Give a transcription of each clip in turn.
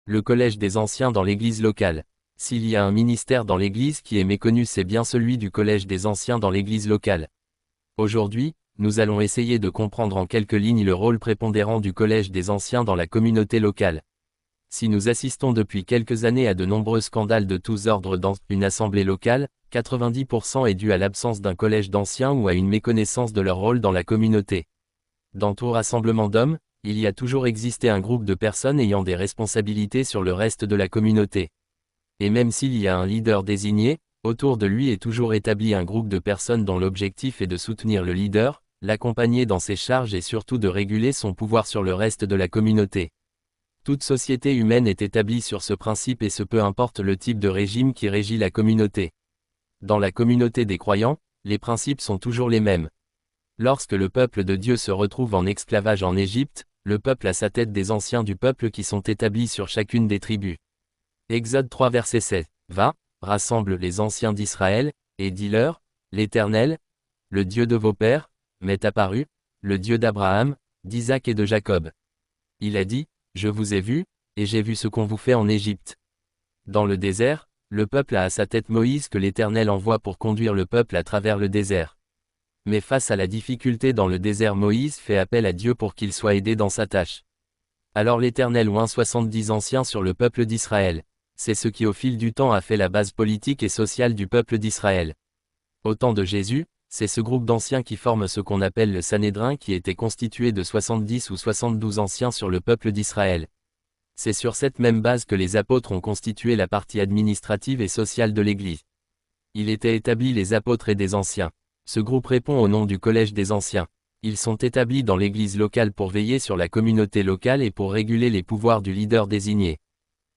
Le collège des anciens dans l'église locale. S'il y a un ministère dans l'église qui est méconnu, c'est bien celui du collège des anciens dans l'église locale. Aujourd'hui, nous allons essayer de comprendre en quelques lignes le rôle prépondérant du collège des anciens dans la communauté locale. Si nous assistons depuis quelques années à de nombreux scandales de tous ordres dans une assemblée locale, 90% est dû à l'absence d'un collège d'anciens ou à une méconnaissance de leur rôle dans la communauté. Dans tout rassemblement d'hommes, il y a toujours existé un groupe de personnes ayant des responsabilités sur le reste de la communauté. Et même s'il y a un leader désigné, autour de lui est toujours établi un groupe de personnes dont l'objectif est de soutenir le leader, l'accompagner dans ses charges et surtout de réguler son pouvoir sur le reste de la communauté. Toute société humaine est établie sur ce principe et ce peu importe le type de régime qui régit la communauté. Dans la communauté des croyants, les principes sont toujours les mêmes. Lorsque le peuple de Dieu se retrouve en esclavage en Égypte, le peuple a sa tête des anciens du peuple qui sont établis sur chacune des tribus. Exode 3 verset 7. Va, rassemble les anciens d'Israël, et dis-leur, l'Éternel, le Dieu de vos pères, m'est apparu, le Dieu d'Abraham, d'Isaac et de Jacob. Il a dit, je vous ai vu, et j'ai vu ce qu'on vous fait en Égypte. Dans le désert, le peuple a à sa tête Moïse que l'Éternel envoie pour conduire le peuple à travers le désert. Mais face à la difficulté dans le désert, Moïse fait appel à Dieu pour qu'il soit aidé dans sa tâche. Alors l'Éternel oint 70 anciens sur le peuple d'Israël. C'est ce qui au fil du temps a fait la base politique et sociale du peuple d'Israël. Au temps de Jésus, c'est ce groupe d'anciens qui forme ce qu'on appelle le Sanhédrin qui était constitué de 70 ou 72 anciens sur le peuple d'Israël. C'est sur cette même base que les apôtres ont constitué la partie administrative et sociale de l'Église. Il était établi les apôtres et des anciens. Ce groupe répond au nom du collège des anciens. Ils sont établis dans l'église locale pour veiller sur la communauté locale et pour réguler les pouvoirs du leader désigné.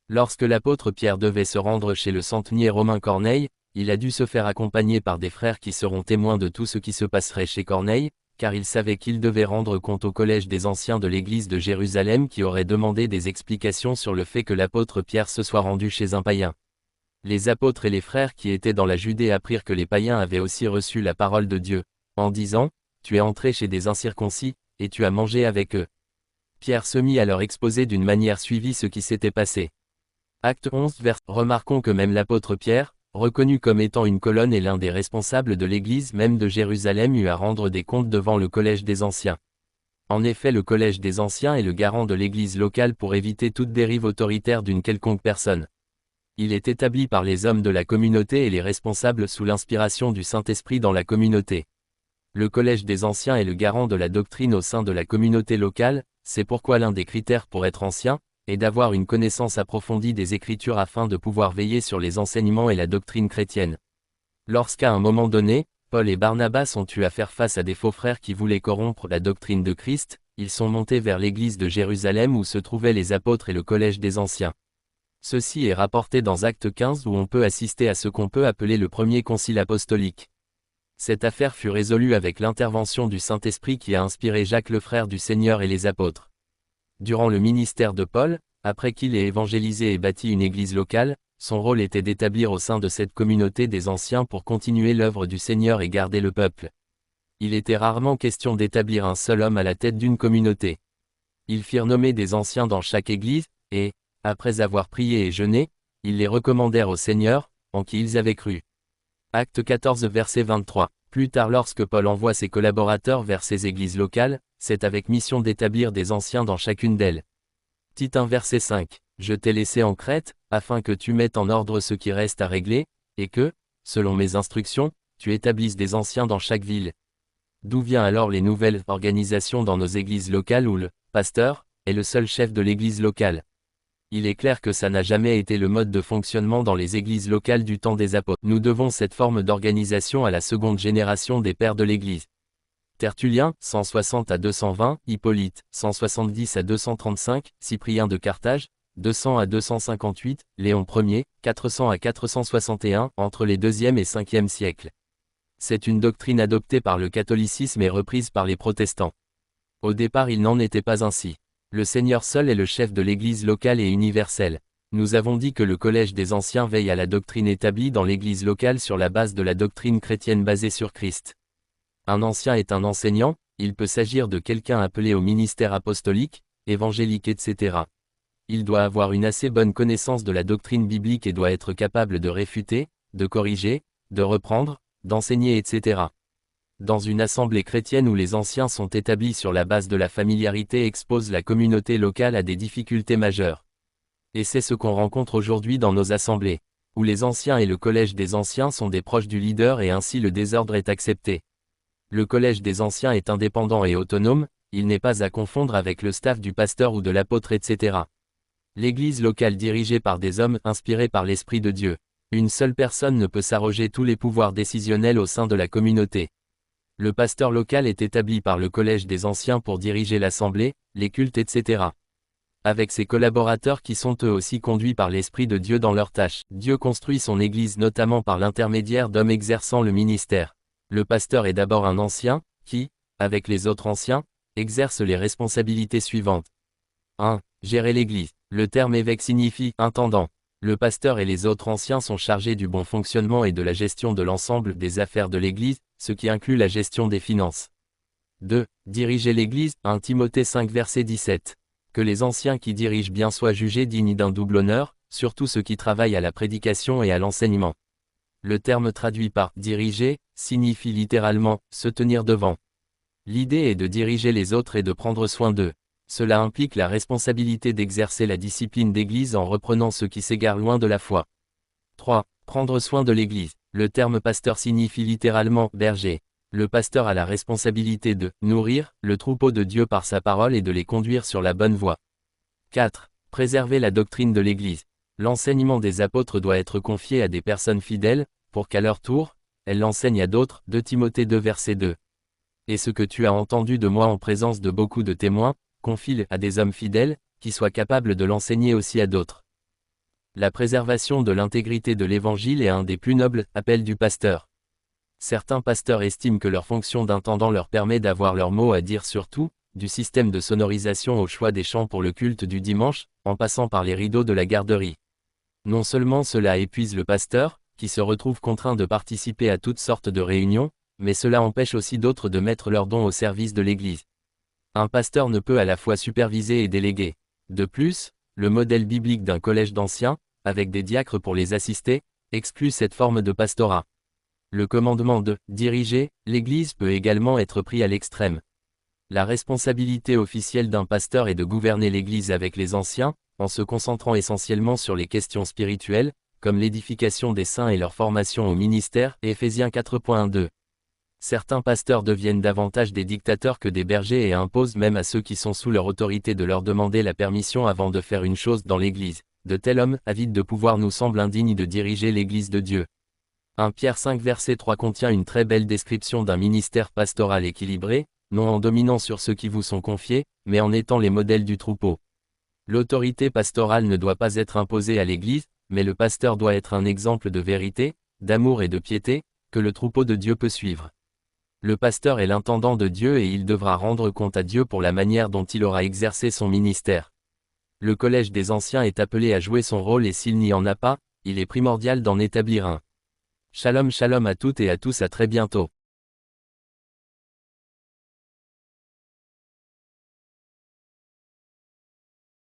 Lorsque l'apôtre Pierre devait se rendre chez le centenier romain Corneille, il a dû se faire accompagner par des frères qui seront témoins de tout ce qui se passerait chez Corneille, car il savait qu'il devait rendre compte au collège des anciens de l'église de Jérusalem qui aurait demandé des explications sur le fait que l'apôtre Pierre se soit rendu chez un païen. Les apôtres et les frères qui étaient dans la Judée apprirent que les païens avaient aussi reçu la parole de Dieu, en disant, « Tu es entré chez des incirconcis, et tu as mangé avec eux. » Pierre se mit à leur exposer d'une manière suivie ce qui s'était passé. Acte 11 vers. Remarquons que même l'apôtre Pierre, reconnu comme étant une colonne et l'un des responsables de l'église même de Jérusalem, eut à rendre des comptes devant le collège des anciens. En effet, le collège des anciens est le garant de l'église locale pour éviter toute dérive autoritaire d'une quelconque personne. Il est établi par les hommes de la communauté et les responsables sous l'inspiration du Saint-Esprit dans la communauté. Le collège des anciens est le garant de la doctrine au sein de la communauté locale, c'est pourquoi l'un des critères pour être ancien est d'avoir une connaissance approfondie des Écritures afin de pouvoir veiller sur les enseignements et la doctrine chrétienne. Lorsqu'à un moment donné, Paul et Barnabas ont eu à faire face à des faux frères qui voulaient corrompre la doctrine de Christ, ils sont montés vers l'église de Jérusalem où se trouvaient les apôtres et le collège des anciens. Ceci est rapporté dans Acte 15 où on peut assister à ce qu'on peut appeler le premier concile apostolique. Cette affaire fut résolue avec l'intervention du Saint-Esprit qui a inspiré Jacques le frère du Seigneur et les apôtres. Durant le ministère de Paul, après qu'il ait évangélisé et bâti une église locale, son rôle était d'établir au sein de cette communauté des anciens pour continuer l'œuvre du Seigneur et garder le peuple. Il était rarement question d'établir un seul homme à la tête d'une communauté. Ils firent nommer des anciens dans chaque église, et, après avoir prié et jeûné, ils les recommandèrent au Seigneur, en qui ils avaient cru. Acte 14 verset 23. Plus tard lorsque Paul envoie ses collaborateurs vers ces églises locales, c'est avec mission d'établir des anciens dans chacune d'elles. Tite 1 verset 5. Je t'ai laissé en Crète, afin que tu mettes en ordre ce qui reste à régler, et que, selon mes instructions, tu établisses des anciens dans chaque ville. D'où vient alors les nouvelles organisations dans nos églises locales où le pasteur est le seul chef de l'église locale? Il est clair que ça n'a jamais été le mode de fonctionnement dans les églises locales du temps des apôtres. Nous devons cette forme d'organisation à la seconde génération des pères de l'église. Tertullien, 160 à 220, Hippolyte, 170 à 235, Cyprien de Carthage, 200 à 258, Léon Ier, 400 à 461, entre les 2e et 5e siècles. C'est une doctrine adoptée par le catholicisme et reprise par les protestants. Au départ, il n'en était pas ainsi. Le Seigneur seul est le chef de l'Église locale et universelle. Nous avons dit que le collège des anciens veille à la doctrine établie dans l'Église locale sur la base de la doctrine chrétienne basée sur Christ. Un ancien est un enseignant, il peut s'agir de quelqu'un appelé au ministère apostolique, évangélique etc. Il doit avoir une assez bonne connaissance de la doctrine biblique et doit être capable de réfuter, de corriger, de reprendre, d'enseigner, etc. Dans une assemblée chrétienne où les anciens sont établis sur la base de la familiarité expose la communauté locale à des difficultés majeures. Et c'est ce qu'on rencontre aujourd'hui dans nos assemblées, où les anciens et le collège des anciens sont des proches du leader et ainsi le désordre est accepté. Le collège des anciens est indépendant et autonome, il n'est pas à confondre avec le staff du pasteur ou de l'apôtre, etc. L'église locale dirigée par des hommes inspirés par l'Esprit de Dieu. Une seule personne ne peut s'arroger tous les pouvoirs décisionnels au sein de la communauté. Le pasteur local est établi par le collège des anciens pour diriger l'assemblée, les cultes, etc. Avec ses collaborateurs qui sont eux aussi conduits par l'Esprit de Dieu dans leurs tâches. Dieu construit son Église notamment par l'intermédiaire d'hommes exerçant le ministère. Le pasteur est d'abord un ancien, qui, avec les autres anciens, exerce les responsabilités suivantes. 1. Gérer l'Église. Le terme évêque signifie « intendant ». Le pasteur et les autres anciens sont chargés du bon fonctionnement et de la gestion de l'ensemble des affaires de l'Église, ce qui inclut la gestion des finances. 2. Diriger l'Église. 1 Timothée 5 verset 17. Que les anciens qui dirigent bien soient jugés dignes d'un double honneur, surtout ceux qui travaillent à la prédication et à l'enseignement. Le terme traduit par « diriger » signifie littéralement « se tenir devant ». L'idée est de diriger les autres et de prendre soin d'eux. Cela implique la responsabilité d'exercer la discipline d'Église en reprenant ceux qui s'égarent loin de la foi. 3. Prendre soin de l'Église. Le terme pasteur signifie littéralement « berger ». Le pasteur a la responsabilité de « nourrir » le troupeau de Dieu par sa parole et de les conduire sur la bonne voie. 4. Préserver la doctrine de l'Église. L'enseignement des apôtres doit être confié à des personnes fidèles, pour qu'à leur tour, elles l'enseignent à d'autres. 2 Timothée 2 verset 2. Et ce que tu as entendu de moi en présence de beaucoup de témoins, confie-le à des hommes fidèles, qui soient capables de l'enseigner aussi à d'autres. La préservation de l'intégrité de l'Évangile est un des plus nobles appels du pasteur. Certains pasteurs estiment que leur fonction d'intendant leur permet d'avoir leur mot à dire sur tout, du système de sonorisation au choix des chants pour le culte du dimanche, en passant par les rideaux de la garderie. Non seulement cela épuise le pasteur, qui se retrouve contraint de participer à toutes sortes de réunions, mais cela empêche aussi d'autres de mettre leurs dons au service de l'Église. Un pasteur ne peut à la fois superviser et déléguer. De plus, le modèle biblique d'un collège d'anciens, avec des diacres pour les assister, exclut cette forme de pastorat. Le commandement de « diriger » l'Église peut également être pris à l'extrême. La responsabilité officielle d'un pasteur est de gouverner l'Église avec les anciens, en se concentrant essentiellement sur les questions spirituelles, comme l'édification des saints et leur formation au ministère, Éphésiens 4.1-2. Certains pasteurs deviennent davantage des dictateurs que des bergers et imposent même à ceux qui sont sous leur autorité de leur demander la permission avant de faire une chose dans l'Église. De tels hommes, avides de pouvoir, nous semblent indignes de diriger l'Église de Dieu. 1 Pierre 5 verset 3 contient une très belle description d'un ministère pastoral équilibré, non en dominant sur ceux qui vous sont confiés, mais en étant les modèles du troupeau. L'autorité pastorale ne doit pas être imposée à l'Église, mais le pasteur doit être un exemple de vérité, d'amour et de piété, que le troupeau de Dieu peut suivre. Le pasteur est l'intendant de Dieu et il devra rendre compte à Dieu pour la manière dont il aura exercé son ministère. Le collège des anciens est appelé à jouer son rôle et s'il n'y en a pas, il est primordial d'en établir un. Shalom shalom à toutes et à tous, à très bientôt.